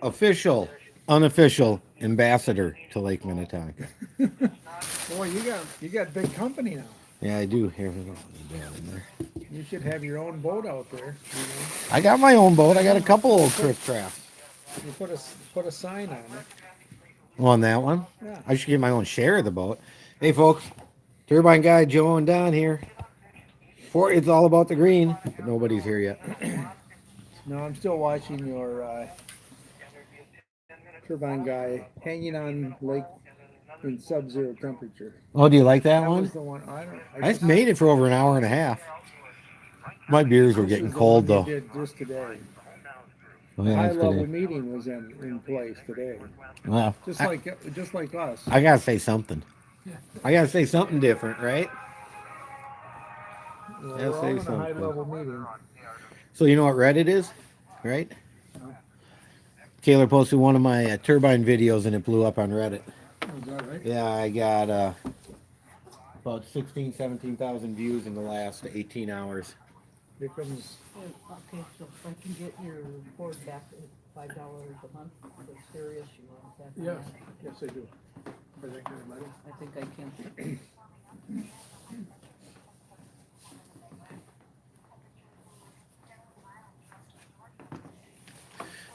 official, unofficial ambassador to Lake Minnetonka. Boy, you got big company now. Yeah, I do. Here we go. Down in there. You should have your own boat out there. I got my own boat. I got a couple old Chris crafts. You put a sign on it. On that one, Yeah. I should get my own share of the boat. Hey, folks, Turbine guy Joe and Don here. It's all about the green, but nobody's here yet. No, I'm still watching your turbine guy hanging on lake in sub-zero temperature. Oh, do you like that That one? was the one. I just made it for over an hour and a half. My beers were This getting was the cold one though. you did just today. Oh, The yeah, high that's level good. meeting was in place today. Wow. Just like us. I gotta say something. I gotta say something different, right? We're Yeah, all say in a something. high level meeting. So you know what Reddit is, right? Taylor posted one of my turbine videos and it blew up on Reddit. Oh, is that right? Yeah, I got about 16, 17,000 views in the last 18 hours. Because Okay, so if I can get your board back at $5 a month, for serious, you want that? yes, yes I do. Particularly money. I think I can.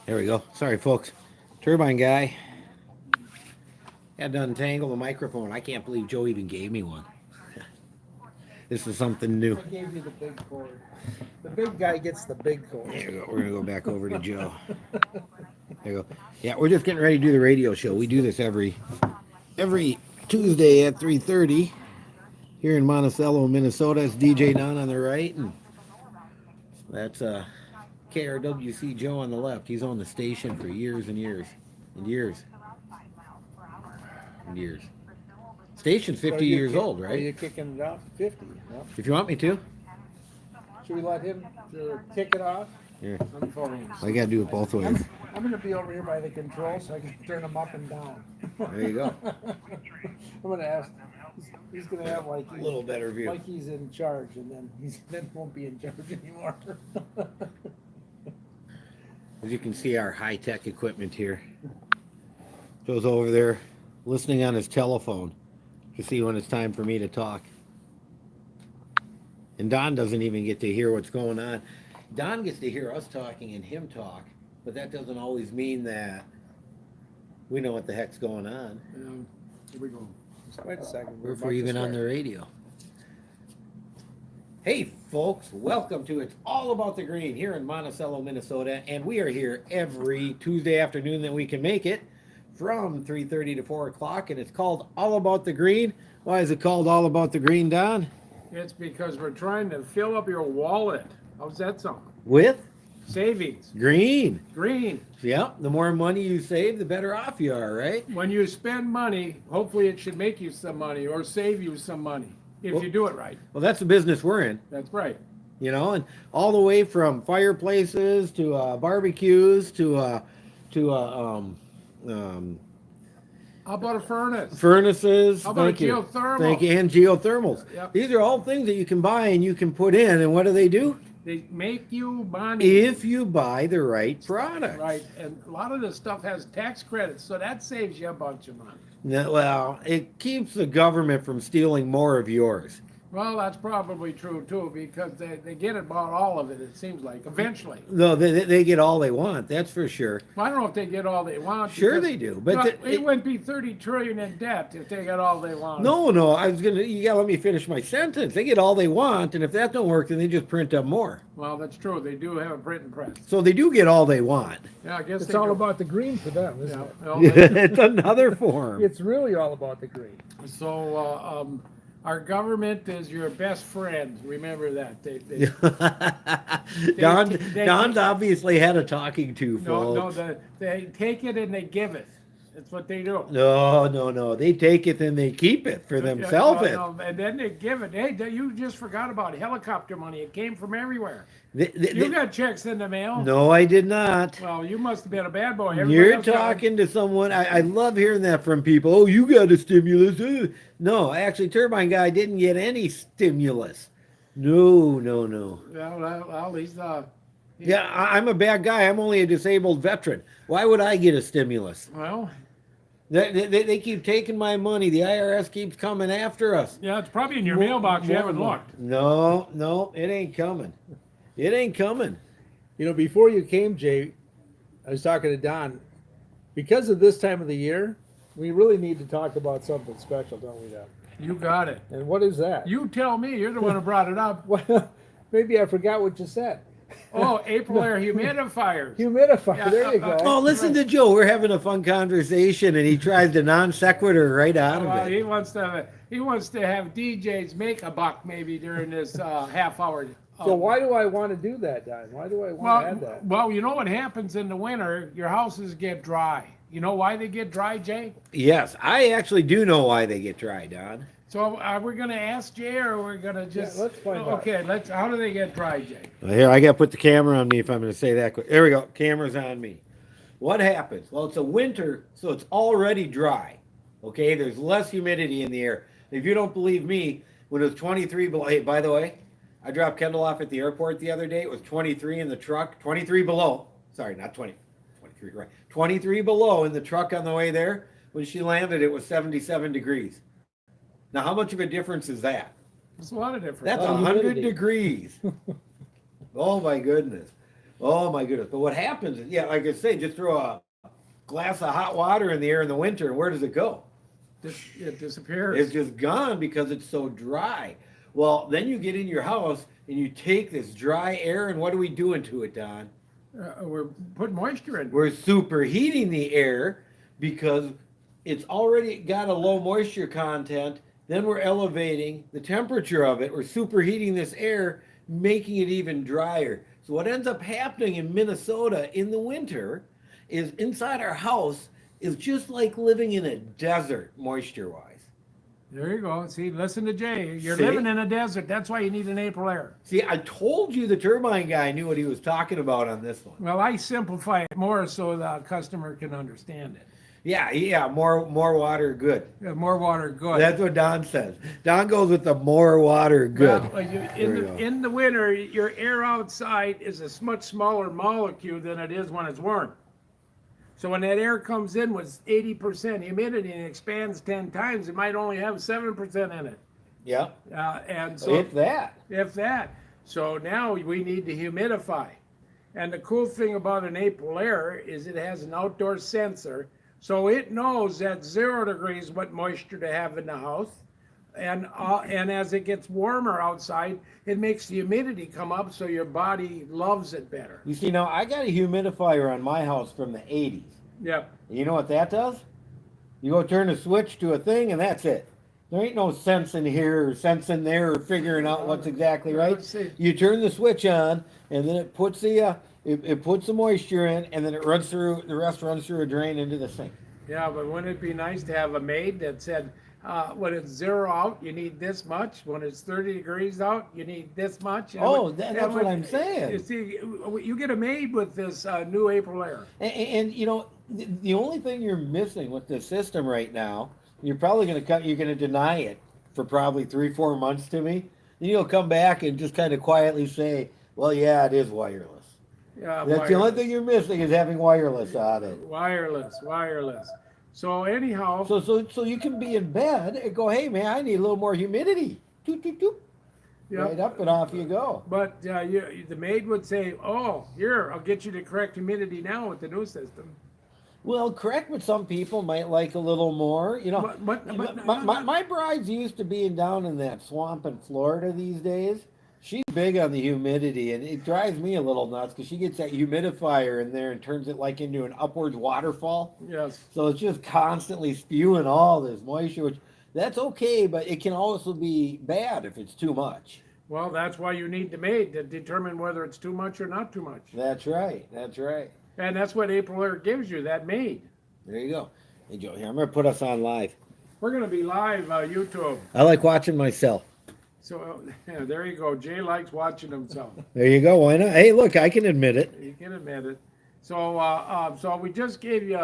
There we go. Sorry, folks. Turbine guy. Had to untangle the microphone. I can't believe Joe even gave me one. This is something new. I gave you the big cord. The big guy gets the big cord. There we go. We're gonna go back over to Joe. There you go. Yeah, we're just getting ready to do the radio show. We do this every Tuesday at 3:30 here in Monticello, Minnesota. It's DJ Don on the right, and that's KRWC Joe on the left. He's on the station for years and years and years and years. Station's 50 years old, Are right? you kicking it off? 50. No? If you want me to. Should we let him kick it off? Yeah. On the phone. I gotta do it both ways. I'm going to be over here by the controls so I can turn them up and down. There you go. I'm going to ask. He's going to have like A little better view. like he's in charge, and then then won't be in charge anymore. As you can see, our high-tech equipment here. Joe's over there listening on his telephone to see when it's time for me to talk. And Don doesn't even get to hear what's going on. Don gets to hear us talking and him talk, but that doesn't always mean that we know what the heck's going on. Here we go. Just wait a second. Or if we're about to even on start. the radio. Hey folks, welcome to It's All About the Green here in Monticello, Minnesota, and we are here every Tuesday afternoon that we can make it from 3:30 to 4 o'clock, and it's called All About the Green. Why is it called All About the Green, Don? It's because we're trying to fill up your wallet. How's that sound? With Savings. green. Green. Yep, the more money you save, the better off you are, right? When you spend money, hopefully it should make you some money or save you some money if Well- you do it right. Well, that's the business we're in. That's right. You know, and all the way from fireplaces to barbecues to How about a furnace? furnaces. How about Thank a you. geothermal? Thank you. And geothermals. Yep. These are all things that you can buy and you can put in. And what do they do? They make you money. If you buy the right product. Right. And a lot of this stuff has tax credits, so that saves you a bunch of money. Well, it keeps the government from stealing more of yours. Well, that's probably true too, because they get about all of it, it seems like, eventually. No, they get all they want. That's for sure. Well, I don't know if they get all they want. Sure because- they do, but Well, the- it wouldn't be 30 trillion in debt if they got all they want. No, you gotta let me finish my sentence. They get all they want, and if that don't work, then they just print up more. Well, that's true. They do have a printing press. So they do get all they want. Yeah, I guess It's they all do. about the green for them, isn't Yeah, it? well, It's another form. It's really all about the green. so our government is your best friend. Remember that. They Don's obviously had a talking to, no, folks. they take it and they give it. That's what they do. No. They take it and they keep it for themselves. No, and then they give it. Hey, you just forgot about helicopter money. It came from everywhere. They- You got checks in the mail. no, I did not. Well, you must have been a bad boy. Everybody You're else got it. talking to someone. I love hearing that from people. Oh, you got a stimulus. No, actually, Turbine Guy didn't get any stimulus. No. Well, Yeah, I'm a bad guy. I'm only a disabled veteran. Why would I get a stimulus? Well, They keep taking my money. The IRS keeps coming after us. yeah, it's probably in your More- mailbox. You more haven't than- looked. No, it ain't coming. It ain't coming. You know, before you came, Jay, I was talking to Don. Because of this time of the year, we really need to talk about something special, don't we, Don? You got it. And what is that? You tell me. You're the one who brought it up. Well, maybe I forgot what you said. Oh, April air humidifiers. Humidifier. Yeah, There you go. Oh, listen to Joe. We're having a fun conversation, and he tries to non sequitur right out Well, of he it. wants to have DJs make a buck maybe during this half hour. So why do I want to do that, Don? Why do I want to add that? Well, you know what happens in the winter? Your houses get dry. You know why they get dry, Jay? Yes, I actually do know why they get dry, Don. So are we going to ask Jay, or we're going to just? let's find out. Okay, let's. How do they get dry, Jay? Well, here, I got to put the camera on me if I'm going to say that quick. There we go. Camera's on me. What happens? Well, it's a winter, so it's already dry. Okay, there's less humidity in the air. If you don't believe me, when it was 23 below, hey, by the way, I dropped Kendall off at the airport the other day. It was 23 in the truck, 23 below. Sorry, not 20, 23, right. 23 below in the truck on the way there. When she landed, it was 77 degrees. Now, how much of a difference is that? There's a lot of difference. That's Oh, 100 humidity. degrees. Oh, my goodness. Oh, my goodness. But what happens is, yeah, like I say, just throw a glass of hot water in the air in the winter, and where does it go? It disappears. It's just gone because it's so dry. Well, then you get in your house and you take this dry air, and what are we doing to it, Don? We're putting moisture in. We're superheating the air because it's already got a low moisture content. Then we're elevating the temperature of it. We're superheating this air, making it even drier. So what ends up happening in Minnesota in the winter is inside our house is just like living in a desert moisture-wise. There you go. See, listen to Jay. You're See? living in a desert. That's why you need an April air. See, I told you the turbine guy knew what he was talking about on this one. Well, I simplify it more so the customer can understand it. Yeah, more water, good. Yeah, more water, good. That's what Don says. Don goes with the more water, good. Well, There we go. in the winter, your air outside is a much smaller molecule than it is when it's warm. So when that air comes in with 80% humidity and expands 10 times, it might only have 7% in it. Yeah, And so if that. if that. So now we need to humidify. And the cool thing about an April air is it has an outdoor sensor. So it knows at 0 degrees what moisture to have in the house. And as it gets warmer outside, it makes the humidity come up so your body loves it better. You see, now I got a humidifier on my house from the 80s. Yep. You know what that does? You go turn a switch to a thing and that's it. There ain't no sense in here or sense in there or figuring out what's exactly right. Let's see. You turn the switch on and then it puts it puts the moisture in and then the rest runs through a drain into the sink. Yeah, but wouldn't it be nice to have a maid that said, when it's 0 out, you need this much. When it's 30 degrees out, you need this much. And Oh, that's what I'm saying. You see, you get a maid with this new April air. And you know, the only thing you're missing with this system right now, you're probably going to deny it for probably 3-4 months to me. Then you'll come back and just kind of quietly say, well, yeah, it is wireless. Yeah, That's the only thing you're missing is having wireless on it. Wireless. So anyhow, So you can be in bed and go, hey man, I need a little more humidity. Toot, toot, toot. yeah, Right up and off you go. but the maid would say, "Oh, here, I'll get you the correct humidity now with the new system." Well, correct, but some people might like a little more. You know, But my bride's used to being down in that swamp in Florida these days. She's big on the humidity, and it drives me a little nuts because she gets that humidifier in there and turns it like into an upwards waterfall. Yes. So it's just constantly spewing all this moisture, which that's okay, but it can also be bad if it's too much. Well, that's why you need the maid to determine whether it's too much or not too much. That's right. That's right. And that's what April Air gives you, that maid. There you go. Hey, Joe, here, I'm going to put us on live. We're going to be live YouTube. I like watching myself. So yeah, there you go. Jay likes watching himself. There you go. Why not? Hey, look, I can admit it. You can admit it. So we just gave you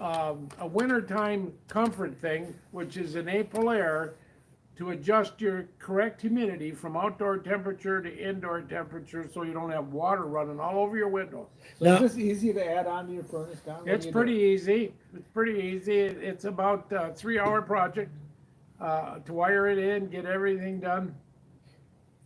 a wintertime comfort thing, which is an April Air to adjust your correct humidity from outdoor temperature to indoor temperature so you don't have water running all over your windows. So Now- is this easy to add on to your furnace, Don? What do It's you pretty do? easy. It's pretty easy. It's about a 3-hour project to wire it in, get everything done,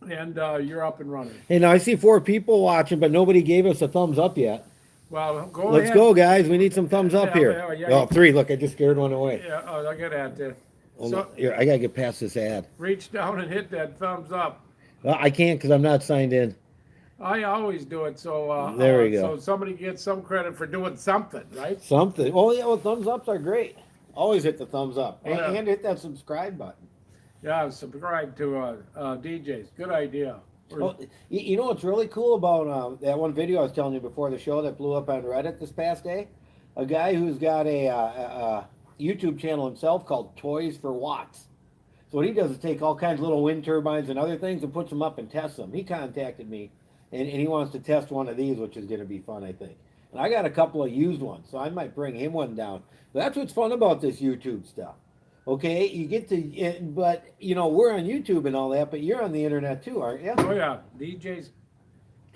and you're up and running. Hey, now I see 4 people watching, but nobody gave us a thumbs up yet. Well, go Let's ahead. go, guys. We need some thumbs up Yeah, here. yeah. Oh, 3. Look, I just scared one away. Yeah, oh, I got at that. Hold So on. Here, I gotta get past this ad. reach down and hit that thumbs up. I can't because I'm not signed in. I always do it, so There we go. So somebody gets some credit for doing something, right? Something. Oh yeah, well, thumbs ups are great. Always hit the thumbs up and, Yeah. and hit that subscribe button. Yeah, subscribe to DJs. Good idea. Oh, you know what's really cool about that one video I was telling you before the show that blew up on Reddit this past day? A guy who's got a YouTube channel himself called Toys for Watts. So what he does is take all kinds of little wind turbines and other things and puts them up and tests them. He contacted me and he wants to test one of these, which is going to be fun, I think. And I got a couple of used ones, so I might bring him one down. But that's what's fun about this YouTube stuff. Okay, you get to, but you know, we're on YouTube and all that, but you're on the internet too, aren't you? Oh yeah, DJs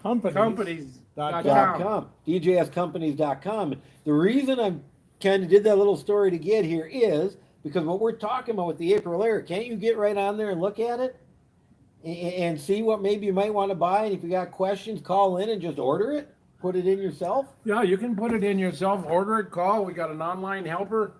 companies.com. .com, DJScompanies.com. The reason I kind of did that little story to get here is because what we're talking about with the April air, can't you get right on there and look at it and see what maybe you might want to buy? And if you got questions, call in and just order it, put it in yourself. Yeah, you can put it in yourself, order it, call. We got an online helper,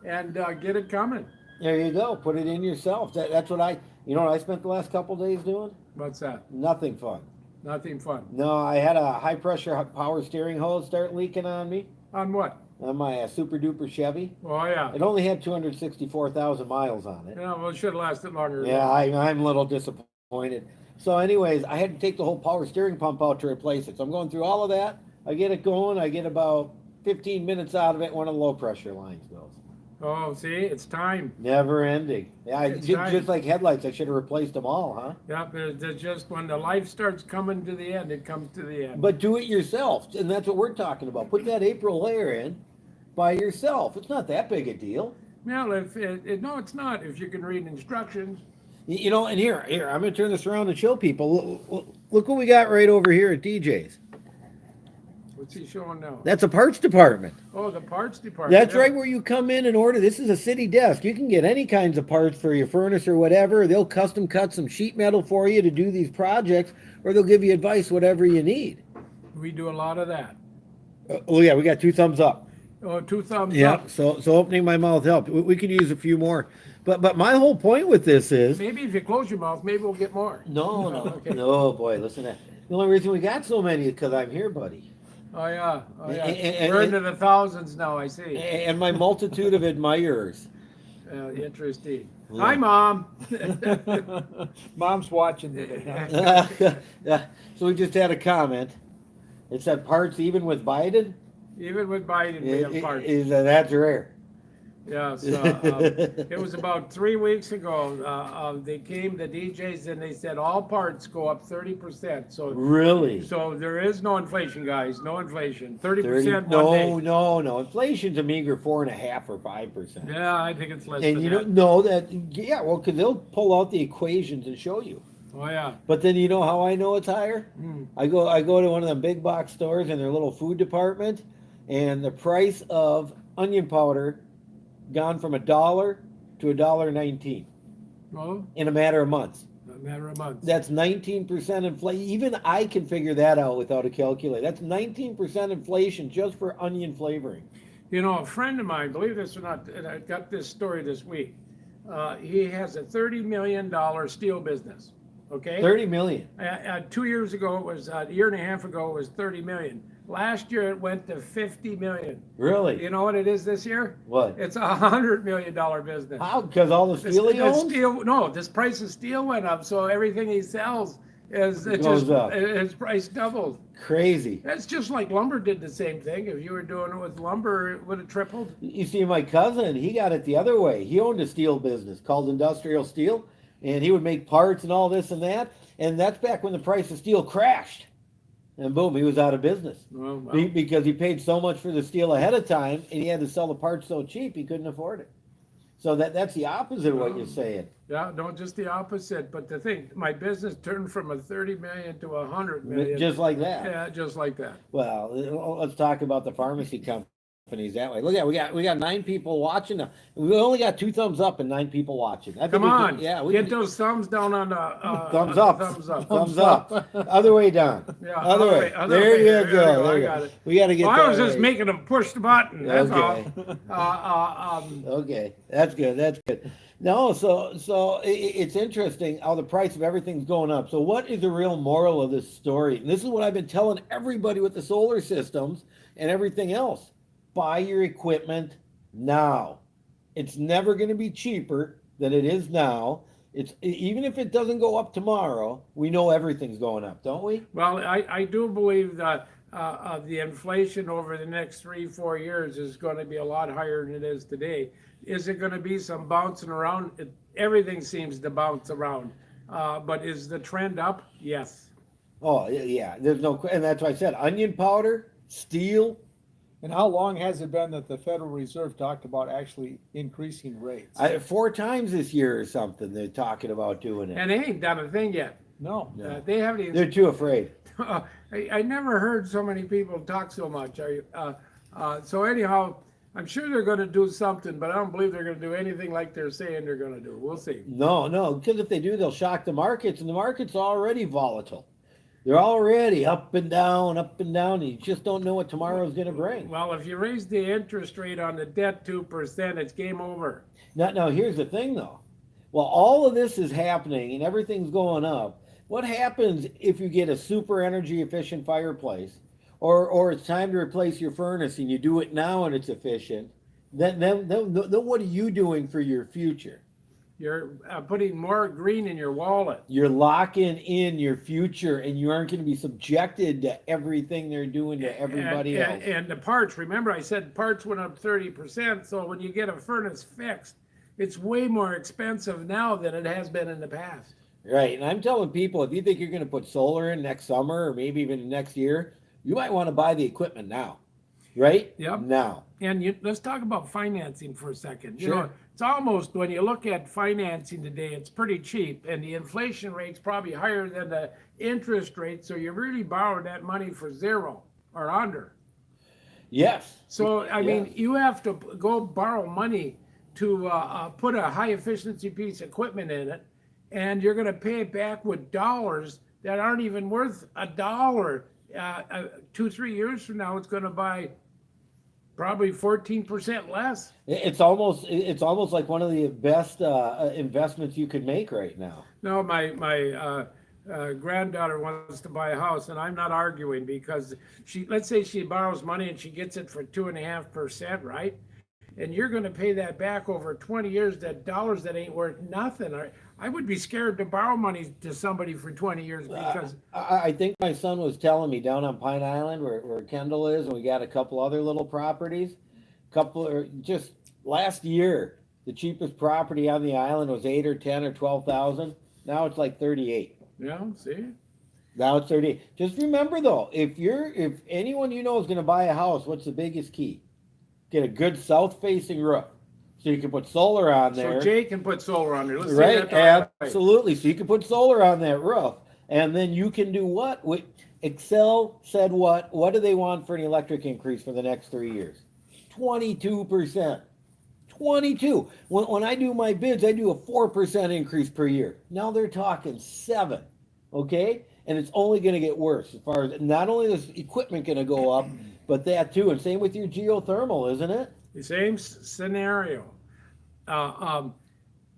and get it coming. There you go, put it in yourself. That's what you know what I spent the last couple days doing? What's that? Nothing fun. Nothing fun. No, I had a high pressure power steering hose start leaking on me On what? on my super duper Chevy. Oh yeah. It only had 264,000 miles on it. Yeah, well, it should have lasted longer. Yeah, I'm a little disappointed. So anyways, I had to take the whole power steering pump out to replace it. So I'm going through all of that. I get it going. I get about 15 minutes out of it. One of the low pressure lines goes. Oh, see, it's time. Never ending. Yeah, It's time. just like headlights, I should have replaced them all, huh? Yep, there's just when the life starts coming to the end, it comes to the end. But do it yourself, and that's what we're talking about. Put that April layer in by yourself. It's not that big a deal. Well, no, it's not. If you can read instructions. You know, and here, I'm going to turn this around and show people. Look what we got right over here at DJ's. What's he showing now? That's a parts department. Oh, the parts department. That's yeah. right where you come in and order. This is a city desk. You can get any kinds of parts for your furnace or whatever. They'll custom cut some sheet metal for you to do these projects, or they'll give you advice, whatever you need. We do a lot of that. Oh yeah, we got 2 thumbs up. Oh, 2 thumbs Yeah, up. so opening my mouth helped. We could use a few more. But my whole point with this is Maybe if you close your mouth, maybe we'll get more. no, Okay. no, boy, listen to that. The only reason we got so many is because I'm here, buddy. Oh yeah, oh yeah. And- We're into the thousands now. I see. And my multitude of admirers. Interesting. Yeah. Hi, Mom. Mom's watching today. Huh? So we just had a comment. It said parts even with Biden. Even with Biden, we have parts. That's rare. Yeah, so it was about 3 weeks ago. They came, the DJs, and they said all parts go up 30%. Really? So there is no inflation, guys. No inflation. 30, 30% no, one day. no. Inflation's a meager 4.5 or 5%. Yeah, I think it's less And than you that. don't know that, yeah, well, because they'll pull out the equations and show you. Oh yeah. But then you know how I know it's higher? Hmm. I go to one of them big box stores in their little food department, and the price of onion powder gone from $1 to $1.19 Well, in a matter of months. a matter of months. That's 19% inflation. Even I can figure that out without a calculator. That's 19% inflation just for onion flavoring. You know, a friend of mine, believe this or not, and I got this story this week. He has a $30 million steel business. Okay. 30 million. 2 years ago, it was a year and a half ago, it was 30 million. Last year, it went to 50 million. Really? You know what it is this year? What? It's $100 million business. How? Because all the steel he owns? No, this price of steel went up, so everything he sells is it Goes just up. his price doubled. Crazy. That's just like lumber did the same thing. If you were doing it with lumber, it would have tripled. You see, my cousin, he got it the other way. He owned a steel business called Industrial Steel, and he would make parts and all this and that. And that's back when the price of steel crashed. And boom, he was out of business. Well, Because he paid so much for the steel ahead of time, and he had to sell the parts so cheap, he couldn't afford it. So that's the opposite of what you're saying. Yeah, no, just the opposite. But the thing, my business turned from a 30 million to 100 million. Just like that. Yeah, just like that. Well, let's talk about the pharmacy companies that way. Look at we got 9 people watching. We only got 2 thumbs up and 9 people watching. I think Come we on, can- yeah, we get can- those thumbs down on the thumbs up, Thumbs up. thumbs up, other way down, Yeah, other way. other There way. you There go. you go. There I you got go. it. We got to get. Well, I that was just right. making them push the button. That's Okay. Okay, that's good. That's good. No, so it's interesting how the price of everything's going up. So what is the real moral of this story? And this is what I've been telling everybody with the solar systems and everything else. Buy your equipment now. It's never going to be cheaper than it is now. It's even if it doesn't go up tomorrow, we know everything's going up, don't we? Well, I do believe that the inflation over the next 3-4 years is going to be a lot higher than it is today. Is it going to be some bouncing around? Everything seems to bounce around. But is the trend up? Yes. Oh yeah, there's no, and that's why I said onion powder, steel. And how long has it been that the Federal Reserve talked about actually increasing rates? 4 times this year or something. They're talking about doing it. And they ain't done a thing yet. No. No. They haven't even. They're too afraid. I never heard so many people talk so much. So anyhow, I'm sure they're going to do something, but I don't believe they're going to do anything like they're saying they're going to do. We'll see. No, because if they do, they'll shock the markets, and the market's already volatile. They're already up and down, and you just don't know what tomorrow's going to bring. Well, if you raise the interest rate on the debt 2%, it's game over. Now, here's the thing, though. While all of this is happening and everything's going up, what happens if you get a super energy efficient fireplace, or it's time to replace your furnace and you do it now and it's efficient? Then what are you doing for your future? You're putting more green in your wallet. You're locking in your future, and you aren't going to be subjected to everything they're doing to everybody else. And the parts, remember I said parts went up 30%, so when you get a furnace fixed, it's way more expensive now than it has been in the past. Right, and I'm telling people, if you think you're going to put solar in next summer or maybe even next year, you might want to buy the equipment now, right? Yep. Now. And let's talk about financing for a second. You Sure. know, it's almost, when you look at financing today, it's pretty cheap, and the inflation rate's probably higher than the interest rate, so you really borrow that money for 0 or under. Yes. So, I mean, you have to go borrow money to put a high efficiency piece of equipment in it, and you're going to pay it back with dollars that aren't even worth $1. 2-3 years from now, it's going to buy probably 14% less. It's almost like one of the best investments you could make right now. No, my granddaughter wants to buy a house, and I'm not arguing, because let's say she borrows money and she gets it for 2.5%, right? And you're going to pay that back over 20 years, that dollars that ain't worth nothing. I would be scared to borrow money to somebody for 20 years because I think my son was telling me down on Pine Island where Kendall is, and we got a couple other little properties. Just last year, the cheapest property on the island was 8 or 10 or 12,000. Now it's like 38. yeah, see? Now it's 38. Just remember though, if anyone you know is going to buy a house, what's the biggest key? Get a good south-facing roof, so you can put solar on there. So Jay can put solar on there. Let's say Right, that the right way. absolutely. So you can put solar on that roof, and then you can do what? Excel said what? What do they want for an electric increase for the next 3 years? 22%. 22. When I do my bids, I do a 4% increase per year. Now they're talking 7. Okay, and it's only going to get worse as far as not only is equipment going to go up, but that too. And same with your geothermal, isn't it? The same scenario.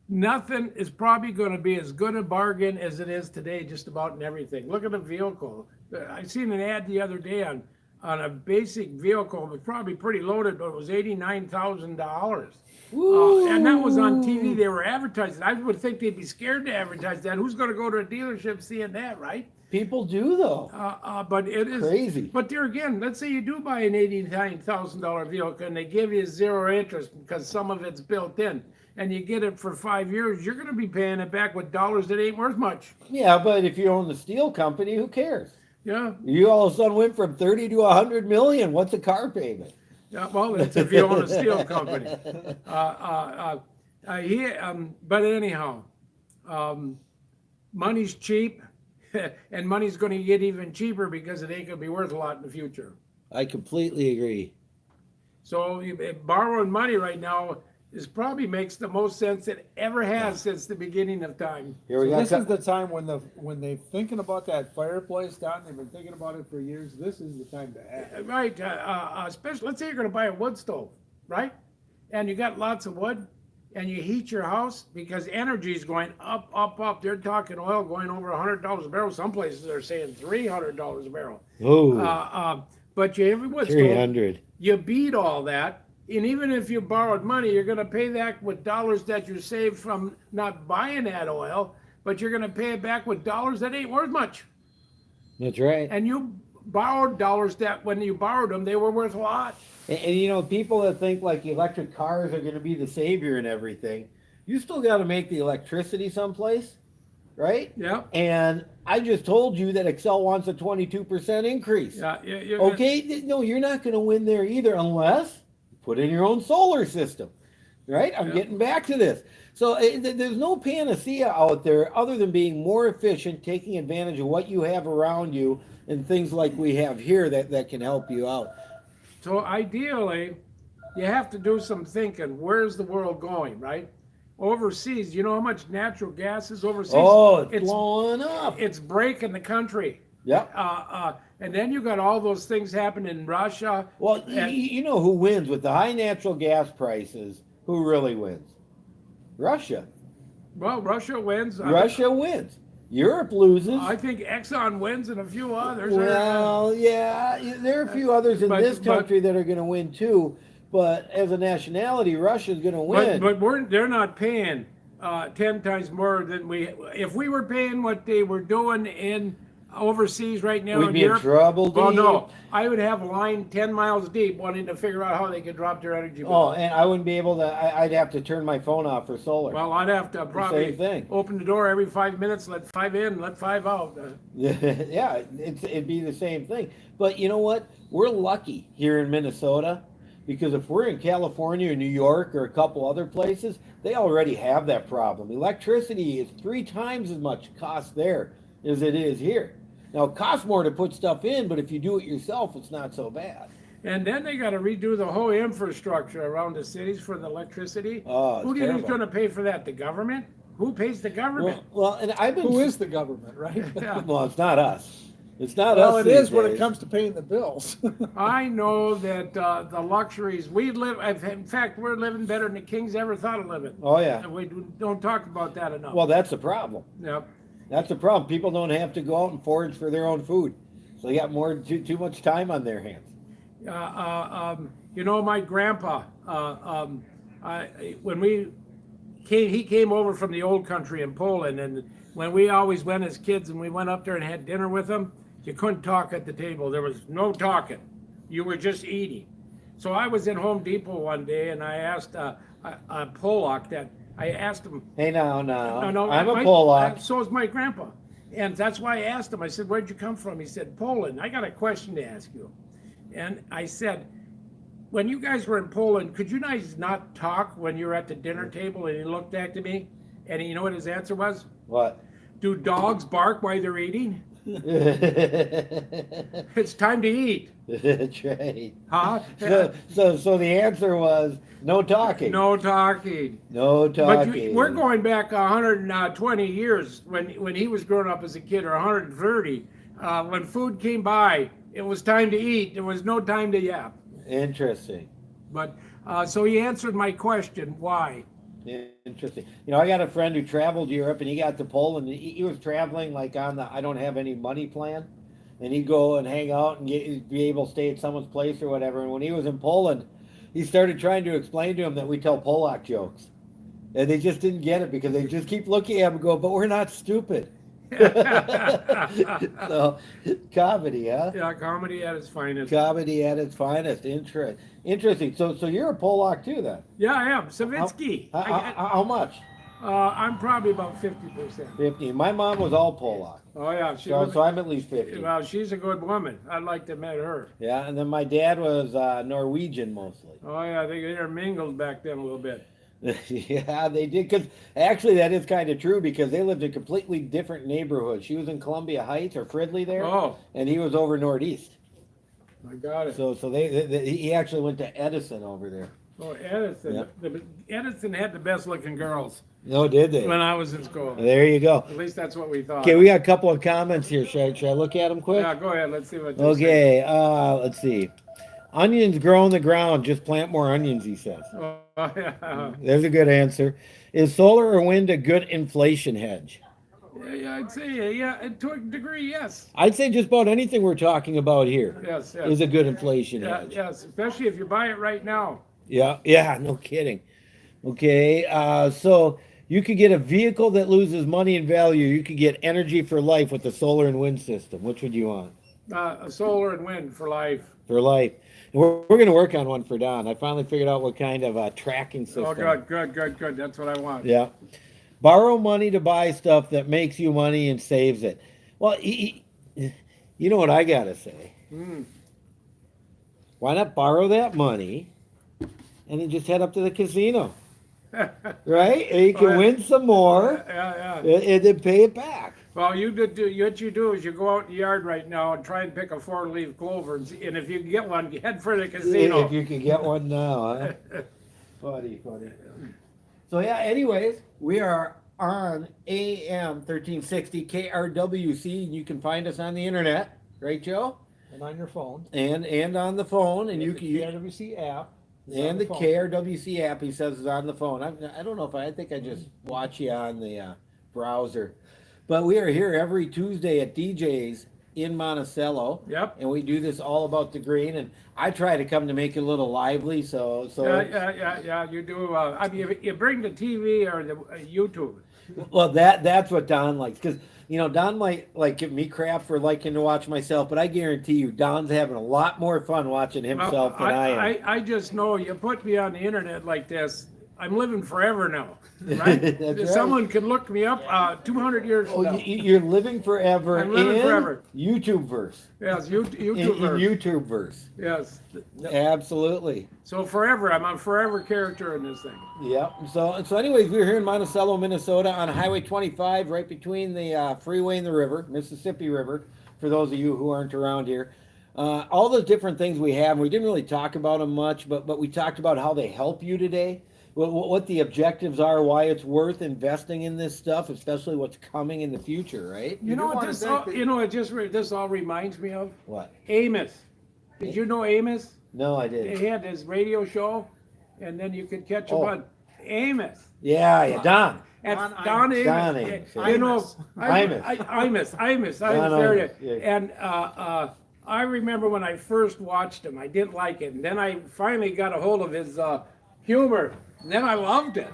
Nothing is probably going to be as good a bargain as it is today, just about in everything. Look at the vehicle. I seen an ad the other day on a basic vehicle. It was probably pretty loaded, but it was $89,000. And that was on TV. They were advertising. I would think they'd be scared to advertise that. Who's going to go to a dealership seeing that, right? People do though. But it is Crazy. But there again, let's say you do buy an $89,000 vehicle and they give you 0 interest because some of it's built in, and you get it for 5 years. You're going to be paying it back with dollars that ain't worth much. Yeah, but if you own the steel company, who cares? Yeah. You all of a sudden went from 30 to 100 million. What's a car payment? Yeah, well, it's if you own a steel company. But anyhow, money's cheap, and money's going to get even cheaper because it ain't going to be worth a lot in the future. I completely agree. So borrowing money right now is probably makes the most sense it ever has since the beginning of time. Here we So got this is the time when they're thinking about that fireplace, Don. They've been thinking about it for years. This is the time to act. Right, especially let's say you're going to buy a wood stove, right? And you got lots of wood, and you heat your house because energy is going up, up, up. They're talking oil going over $100 a barrel. Some places are saying $300 a barrel. oh But you every wood stove, 300. you beat all that. And even if you borrowed money, you're going to pay that with dollars that you saved from not buying that oil, but you're going to pay it back with dollars that ain't worth much. That's right. And you borrowed dollars that when you borrowed them, they were worth a lot. And you know, people that think like electric cars are going to be the savior and everything, you still got to make the electricity someplace, right? Yeah. And I just told you that Excel wants a 22% increase. Yeah. Okay, no, you're not going to win there either unless you put in your own solar system, right? I'm Yeah. getting back to this. So there's no panacea out there other than being more efficient, taking advantage of what you have around you and things like we have here that can help you out. So ideally, you have to do some thinking. Where's the world going, right? Overseas, you know how much natural gas is overseas? Oh, it's blowing up. It's breaking the country. Yep. And then you got all those things happening in Russia. Well, And- you know who wins with the high natural gas prices? Who really wins? Russia. Well, Russia wins. Russia wins. Europe loses. I think Exxon wins and a few others. Well, yeah, there are a few others in But- this but- country that are going to win too. But as a nationality, Russia's going to win. But they're not paying 10 times more than we. If we were paying what they were doing in overseas right now We'd in be in Europe, trouble. well, deep. no, I would have a line 10 miles deep wanting to figure out how they could drop their energy bill. Oh, and I wouldn't be able to. I'd have to turn my phone off for solar. Well, I'd have to probably Same thing. open the door every 5 minutes, let 5 in, let 5 out. Yeah, it'd be the same thing. But you know what? We're lucky here in Minnesota because if we're in California or New York or a couple other places, they already have that problem. Electricity is 3 times as much cost there as it is here. Now, it costs more to put stuff in, but if you do it yourself, it's not so bad. And then they got to redo the whole infrastructure around the cities for the electricity. Oh, it's Who do you think's terrible. going to pay for that? The government? Who pays the government? Well, and I've been. Who is the government, right? Yeah. Well, it's not us. It's not Well, us. it is these when it days. comes to paying the bills. I know that the luxuries we live. In fact, we're living better than the kings ever thought of living. Oh yeah. And we don't talk about that enough. Well, that's the problem. Yep. That's the problem. People don't have to go out and forage for their own food, so they got too much time on their hands. You know, my grandpa. When he came over from the old country in Poland, and when we always went as kids and we went up there and had dinner with him, you couldn't talk at the table. There was no talking. You were just eating. So I was in Home Depot one day and I asked a Polak that I asked him. Hey, no, No, I'm a Polak. So is my grandpa. And that's why I asked him. I said, "Where'd you come from?" He said, "Poland. I got a question to ask you." And I said, "When you guys were in Poland, could you guys not talk when you were at the dinner table?" And he looked back to me, and you know what his answer was? What? Do dogs bark while they're eating? That's It's time to eat. right. Huh? So the answer was no talking. No talking. No But talking. we're going back 120 years when he was growing up as a kid, or 130. When food came by, it was time to eat. There was no time to yap. Interesting. But so he answered my question, why? Interesting. You know, I got a friend who traveled Europe and he got to Poland. And he was traveling like on the I don't have any money plan. And he'd go and hang out and be able to stay at someone's place or whatever. And when he was in Poland, he started trying to explain to him that we tell Polak jokes. And they just didn't get it because they just keep looking at him and go, but we're not stupid. So, comedy, huh? Yeah, comedy at its finest. Comedy at its finest. Interesting. So you're a Polak too, then? Yeah, I am. Savitsky. How much? I'm probably about 50%. 50. My mom was all Polak. Oh, yeah. So I'm at least 50. Well, she's a good woman. I'd like to meet her. Yeah, and then my dad was Norwegian mostly. Oh, yeah. They intermingled back then a little bit. Yeah, they did. Because actually, that is kind of true because they lived in completely different neighborhoods. She was in Columbia Heights or Fridley there, Oh, and he was over Northeast. I got it. So he actually went to Edison over there. Oh, Edison. Yep. Edison had the best looking girls No, did they? when I was in school. There you go. At least that's what we thought. Okay, we got a couple of comments here. Should I look at them quick? Yeah, go ahead. Let's see what they say. Okay, let's see. Onions grow in the ground. Just plant more onions, he says. Oh, yeah. There's a good answer. Is solar or wind a good inflation hedge? Yeah, I'd say, yeah, to a degree, yes. I'd say just about anything we're talking about here Yes, yes. is a good inflation Yeah, hedge. yes, especially if you buy it right now. Yeah, no kidding. Okay, so you could get a vehicle that loses money in value. You could get energy for life with the solar and wind system. Which would you want? Solar and wind for life. For life. And we're going to work on one for Don. I finally figured out what kind of tracking system. Oh, good. That's what I want. Yeah. Borrow money to buy stuff that makes you money and saves it. Well, you know what I got to say? Mm. Why not borrow that money and then just head up to the casino? Right? And you can win some more Yeah. and then pay it back. Well, what you do is you go out in the yard right now and try and pick a 4-leaf clover, and if you can get one, head for the casino. If you can get one now, huh? Funny. So yeah, anyways, we are on AM 1360 KRWC, and you can find us on the internet, right, Joe? And on your phone. And on the phone, and you the can KRWC app. is on and the phone. KRWC app. He says is on the phone. I don't know if I think I just watch you on the browser, but we are here every Tuesday at DJ's in Monticello. Yep. And we do this all about the green, and I try to come to make it a little lively. So Yeah. You do. I mean, you bring the TV or the YouTube. well, that's what Don likes, because Don might like give me crap for liking to watch myself, but I guarantee you Don's having a lot more fun watching himself than I am. I just know you put me on the internet like this, I'm living forever now, right? That's right. Someone can look me up 200 years from Oh, now. you're living forever. I'm living in forever. YouTube verse. Yes, In YouTuber. YouTube verse. Yes. Absolutely. So forever, I'm a forever character in this thing. Yep. So anyways, we're here in Monticello, Minnesota, on Highway 25, right between the freeway and the river, Mississippi River. For those of you who aren't around here, all the different things we have, we didn't really talk about them much, but we talked about how they help you today. What the objectives are, why it's worth investing in this stuff, especially what's coming in the future, right? You know what wanna this thank all, the- this all reminds me of? What? Amos. Did you know Amos? No, I He didn't. had his radio show, and then you could catch him Oh. on Amos. Yeah, Don. At Don Don Amos. Amos. Don Amos, yeah. You know, Imus. Imus. Don There Imus, you- yeah. And I remember when I first watched him, I didn't like it, and then I finally got a hold of his humor, and then I loved it.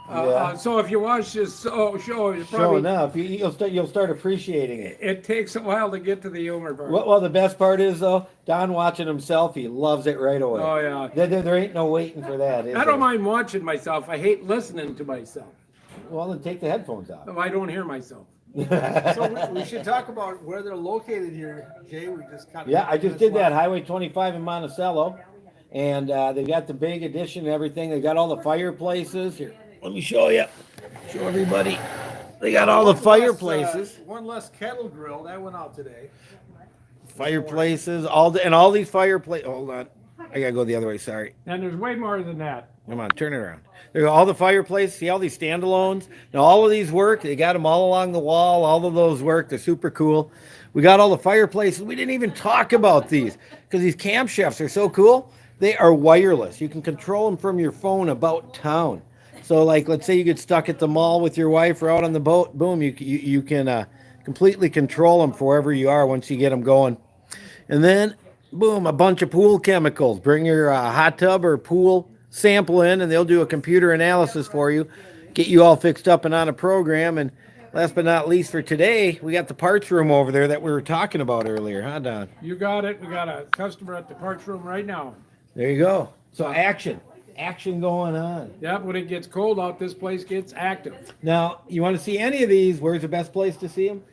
Yeah. So if you watch this show, you Sure probably enough, you'll start appreciating it. it takes a while to get to the humor part. Well, the best part is though, Don watching himself, he loves it right away. Oh yeah. There ain't no waiting for that. Is I don't there? mind watching myself. I hate listening to myself. Well, then take the headphones out. I don't hear myself. So we should talk about where they're located here, Jay. We just kind of Yeah, I just did that. Highway 25 in Monticello, and they got the big addition and everything. They got all the fireplaces here. Let me show you. Show everybody. They got all the fireplaces. One less kettle grill that went out today. Fireplaces, all these fireplaces. Hold on, I gotta go the other way. Sorry. And there's way more than that. Come on, turn it around. There go all the fireplaces. See all these standalones? Now all of these work. They got them all along the wall. All of those work. They're super cool. We got all the fireplaces. We didn't even talk about these because these camshafts are so cool. They are wireless. You can control them from your phone about town. So like, let's say you get stuck at the mall with your wife or out on the boat. Boom, you can completely control them for wherever you are once you get them going. And then, boom, a bunch of pool chemicals. Bring your hot tub or pool sample in, and they'll do a computer analysis for you, get you all fixed up and on a program. And last but not least for today, we got the parts room over there that we were talking about earlier, huh, Don? You got it. We got a customer at the parts room right now. There you go. So action going on. Yep, when it gets cold out, this place gets active. Now, you want to see any of these? Where's the best place to see them?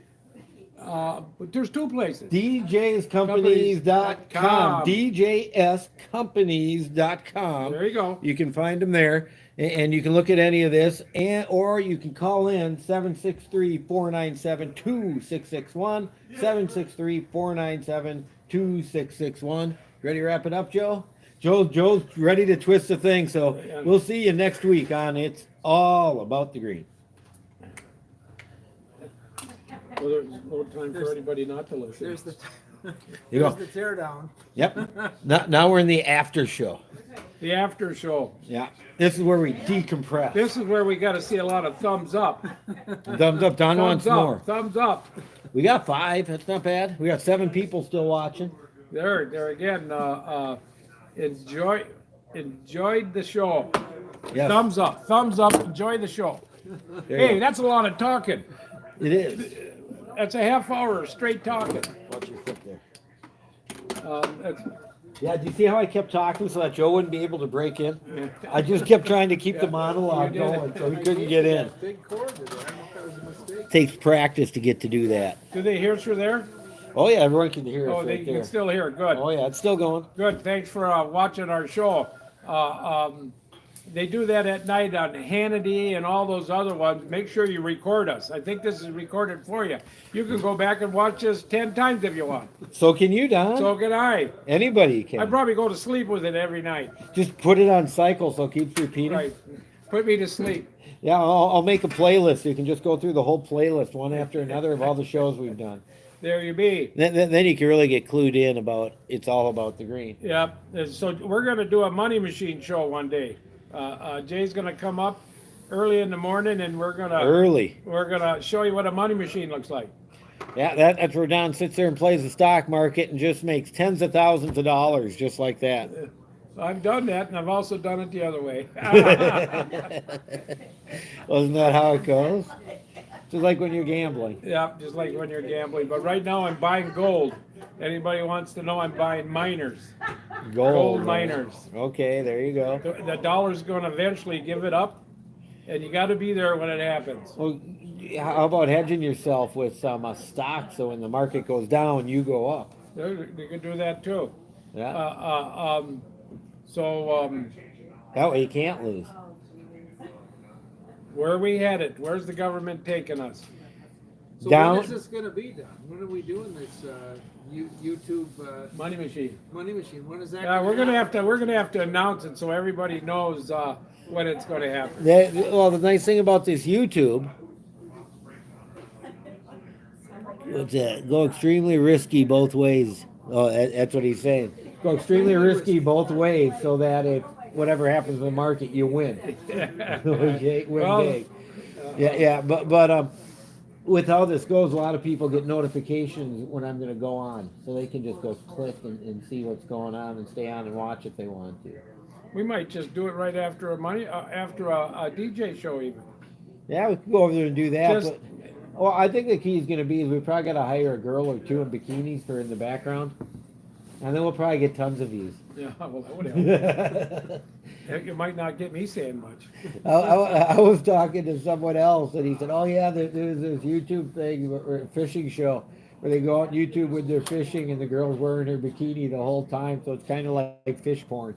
But there's two places. DJscompanies.com. DJscompanies.com. There you go. You can find them there. And you can look at any of this, or you can call in 763-497-2661, 763-497-2661. Ready to wrap it up, Joe? Joe's ready to twist the thing, so we'll see you next week on It's All About the Green. Well, there's no time for anybody not to listen. There's the, You go. there's the tear down. Yep. Now we're in the after show. The after show. Yeah. This is where we decompress. This is where we got to see a lot of thumbs up. Thumbs up. Don wants Thumbs up. more. Thumbs up. We got 5. That's not bad. We got 7 people still watching. There again. Enjoyed the show. Yes. Thumbs up. Thumbs up. Enjoy the show. There you Hey, go. that's a lot of talking. It is. That's a half hour of straight talking. Watch your foot there. That's, Yeah, do you see how I kept talking so that Joe wouldn't be able to break in? I just kept trying to keep the monologue You did it. going so he couldn't get in. Big cord today. I don't know if that was a mistake. Takes practice to get to do that. do they hear through there? Oh yeah, everyone can hear us Oh, they right can there. still hear. Good. Oh yeah, it's still going. Good. Thanks for watching our show. They do that at night on Hannity and all those other ones. Make sure you record us. I think this is recorded for you. You can go back and watch this 10 times if you want. So can you, Don? So can I. Anybody I can. probably go to sleep with it every night. Just put it on cycle so it keeps repeating. Right. Put me to sleep. Yeah, I'll make a playlist. You can just go through the whole playlist one after another of all the shows we've done. There you be. Then you can really get clued in about It's All About the Green. Yep. And so we're going to do a money machine show one day. Jay's going to come up early in the morning, and we're Early. gonna show you what a money machine looks like. Yeah, that's where Don sits there and plays the stock market and just makes tens of thousands of dollars just like that. I've done that, and I've also done it the other way. Wasn't that how it goes? Just like when you're gambling. Yeah, just like when you're gambling. But right now I'm buying gold. Anybody wants to know, I'm buying miners. Gold miners. Okay, there you go. The dollar's going to eventually give it up, and you got to be there when it happens. Well, how about hedging yourself with some stock so when the market goes down, you go up? You can do that too. Yeah. That way you can't lose. Where are we headed? Where's the government taking us? So Down- when is this going to be done? When are we doing this YouTube Money machine. money machine? When is that? Yeah, we're gonna have to announce it so everybody knows when it's going to happen. Well, the nice thing about this YouTube, what's that? Go extremely risky both ways. Oh, that's what he's saying. Go extremely risky both ways so that if whatever happens in the market, you win. Okay, win Well, big. Yeah, but with how this goes, a lot of people get notifications when I'm going to go on, so they can just go click and see what's going on and stay on and watch if they want to. We might just do it right after a DJ show even. Yeah, we can go over there and do that. Just- Well, I think the key is going to be is we probably got to hire a girl or two in bikinis for in the background, and then we'll probably get tons of views. Yeah, well, that would help. Heck, it might not get me saying much. I was talking to someone else, and he said, "Oh yeah, there's this YouTube thing, or fishing show, where they go out on YouTube when they're fishing, and the girl's wearing her bikini the whole time, so it's kind of like fish porn."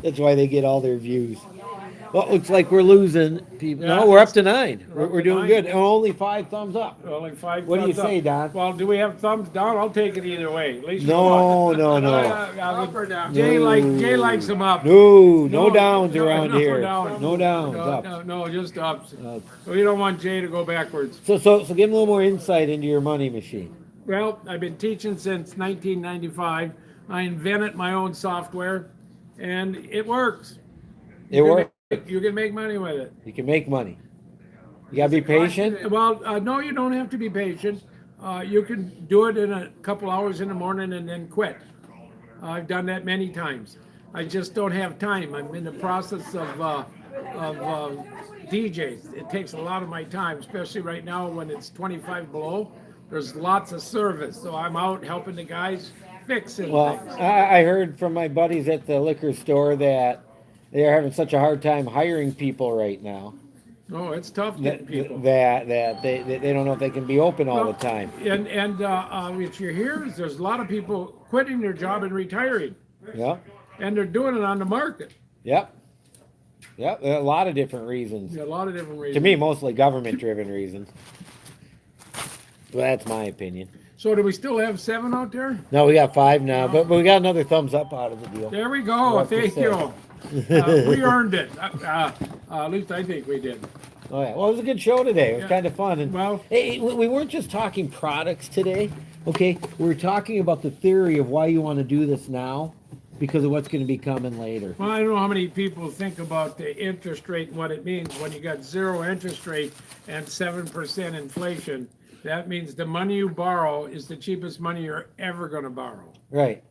That's why they get all their views. Well, it looks like we're losing people. Yeah. No, we're up to 9. We're up We're to doing 9. good. And only 5 thumbs up. Only 5 What do you thumbs up. say, Don? Well, do we have thumbs down? I'll take it either way. At least No, no, no. Up or down? Jay No. likes them up. No downs around no here. downs. No downs. Up. No, just ups. Up. We don't want Jay to go backwards. So give him a little more insight into your money machine. Well, I've been teaching since 1995. I invented my own software, and it works. It works. You can make money with it. You can make money. You gotta be patient. Well, no, you don't have to be patient. You can do it in a couple hours in the morning and then quit. I've done that many times. I just don't have time. I'm in the process of DJs. It takes a lot of my time, especially right now when it's 25 below. There's lots of service, so I'm out helping the guys fixing Well, things. I heard from my buddies at the liquor store that they're having such a hard time hiring people right now Oh, it's tough that getting people. that they don't know if they can be open all the time. And what you hear is there's a lot of people quitting their job and retiring, Yeah, and they're doing it on the market. Yep. Yep. There are a lot of different reasons. Yeah, a lot of different reasons. To me, mostly government-driven reasons. Well, that's my opinion. So do we still have 7 out there? No, we got 5 now, but we got another thumbs up out of the deal. There we go. What to Thank say? you. We earned it. At least I think we did. Oh yeah. Well, it was a good show today. It was Yeah. kind of fun. And Well- hey, we weren't just talking products today. Okay, we were talking about the theory of why you want to do this now, because of what's going to be coming later. Well, I don't know how many people think about the interest rate and what it means when you got 0 interest rate and 7% inflation. That means the money you borrow is the cheapest money you're ever going to borrow. Right.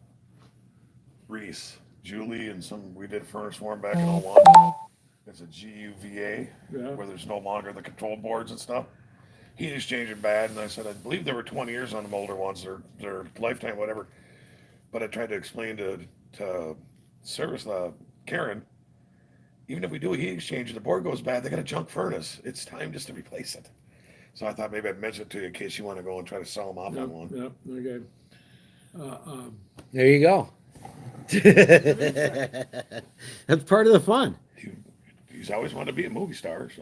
Reese, Julie, and we did furnace warm back in '01. It's a GUVA, Yeah. where there's no longer the control boards and stuff. Heat exchanger bad, and I said I believe there were 20 years on them older ones, or their lifetime, whatever. But I tried to explain to service Karen, even if we do a heat exchanger, the board goes bad, they got a junk furnace. It's time just to replace it. So I thought maybe I'd mention it to you in case you want to go and try to sell them off on one. Yep, okay. There you go. That's part of the fun. He's always wanted to be a movie star, so.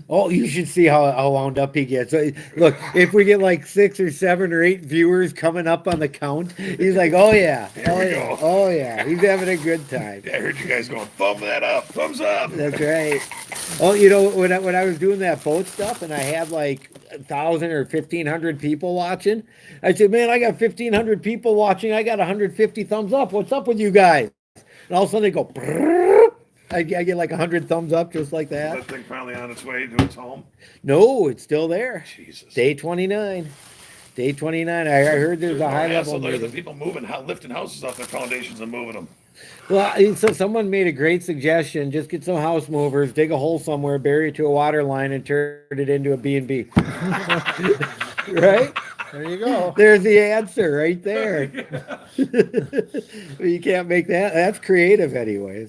Oh, you should see how wound up he gets. So, look, if we get like 6 or 7 or 8 viewers coming up on the count, he's like, oh yeah, There we go. oh yeah, he's having a good time. Yeah, I heard you guys going, thumb that up, thumbs up. That's right. Oh, you know, when I was doing that boat stuff and I had like 1,000 or 1,500 people watching, I said, man, I got 1,500 people watching. I got 150 thumbs up. What's up with you guys? And all of a sudden they go, brrr. I get like 100 thumbs up just like that. That thing finally on its way to its home. No, it's still there. Jesus. Day 29. Day 29. I heard there's a high level There's the meeting. people lifting houses off their foundations and moving them. Well, so someone made a great suggestion. Just get some house movers, dig a hole somewhere, bury it to a water line, and turn it into a B&B. Right? There you go. There's the answer right there. You can't make that. That's creative anyways.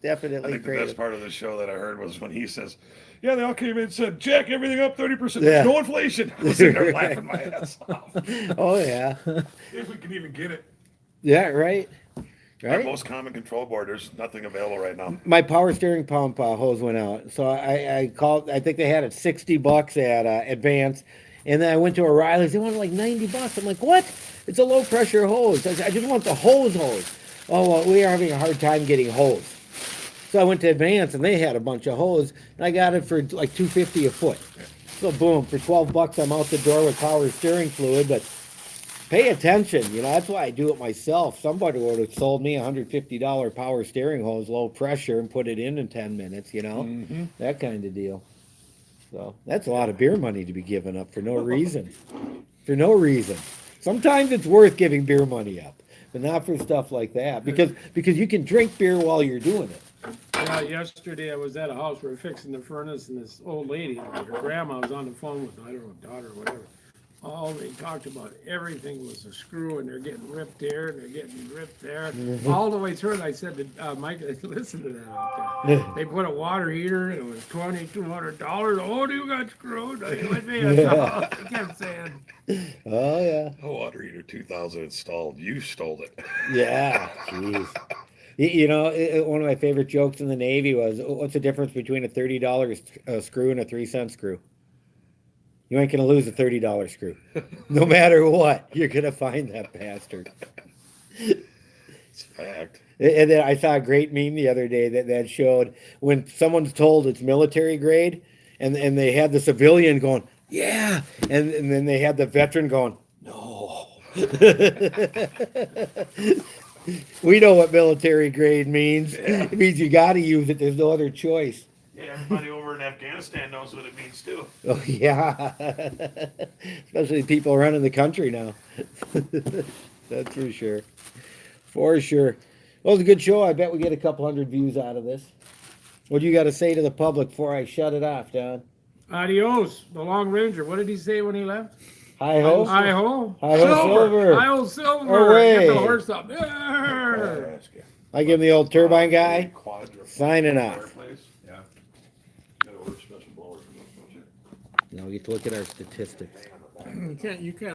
I Definitely think the creative. best part of the show that I heard was when he says, yeah, they all came in and said, Jack, everything up 30%. Yeah. There's no inflation. I was sitting there laughing my ass off. Oh, yeah. If we can even get it. Yeah, right. Our Right. most common control board, there's nothing available right now. My power steering pump hose went out, so I called. I think they had it $60 at Advance, and then I went to O'Reilly's. They wanted like $90. I'm like, what? It's a low pressure hose. I just want the hose. Oh well, we are having a hard time getting hose. So I went to Advance, and they had a bunch of hose, and I got it for like $250 a foot. So boom, for $12, I'm out the door with power steering fluid. But pay attention, you know, that's why I do it myself. Somebody would have sold me a $150 power steering hose, low pressure, and put it in 10 minutes, you know, that kind of deal. So that's a lot of beer money to be given up for no reason. For no reason. Sometimes it's worth giving beer money up, but not for stuff like that, because you can drink beer while you're doing it. Yeah, yesterday I was at a house, we were fixing the furnace, and this old lady, her grandma was on the phone with, I don't know, daughter or whatever. All they talked about, everything was a screw, and they're getting ripped here, and they're getting ripped there, all the way through. And I said to Mike, listen to that out there. They put a water heater, and it was $2,200. Oh, you got screwed. I went, I kept saying. Oh yeah. A water heater 2000 installed. You stole it. Yeah. Jeez. You know, one of my favorite jokes in the Navy was, what's the difference between a $30 screw and a 3-cent screw? You ain't going to lose a $30 screw. No matter what, you're going to find that bastard. It's a fact. And then I saw a great meme the other day that showed when someone's told it's military grade, and they had the civilian going, yeah, and then they had the veteran going, no. We know what military grade means. Yeah. It means you got to use it. There's no other choice. Yeah, everybody over in Afghanistan knows what it means too. Oh yeah, especially people running the country now. That's for sure. For sure. Well, it's a good show. I bet we get a couple hundred views out of this. What do you got to say to the public before I shut it off, Don? Adios, the Long Ranger. What did he say when he left? Hi ho. Hi ho. Hi ho, Silver. Hi ho, Silver. Away. Get the horse up. There. I give him the old turbine guy. Quadra Signing off. fireplace. Yeah. Gotta order special blowers for those, don't you? Now we get to look at our statistics. You can't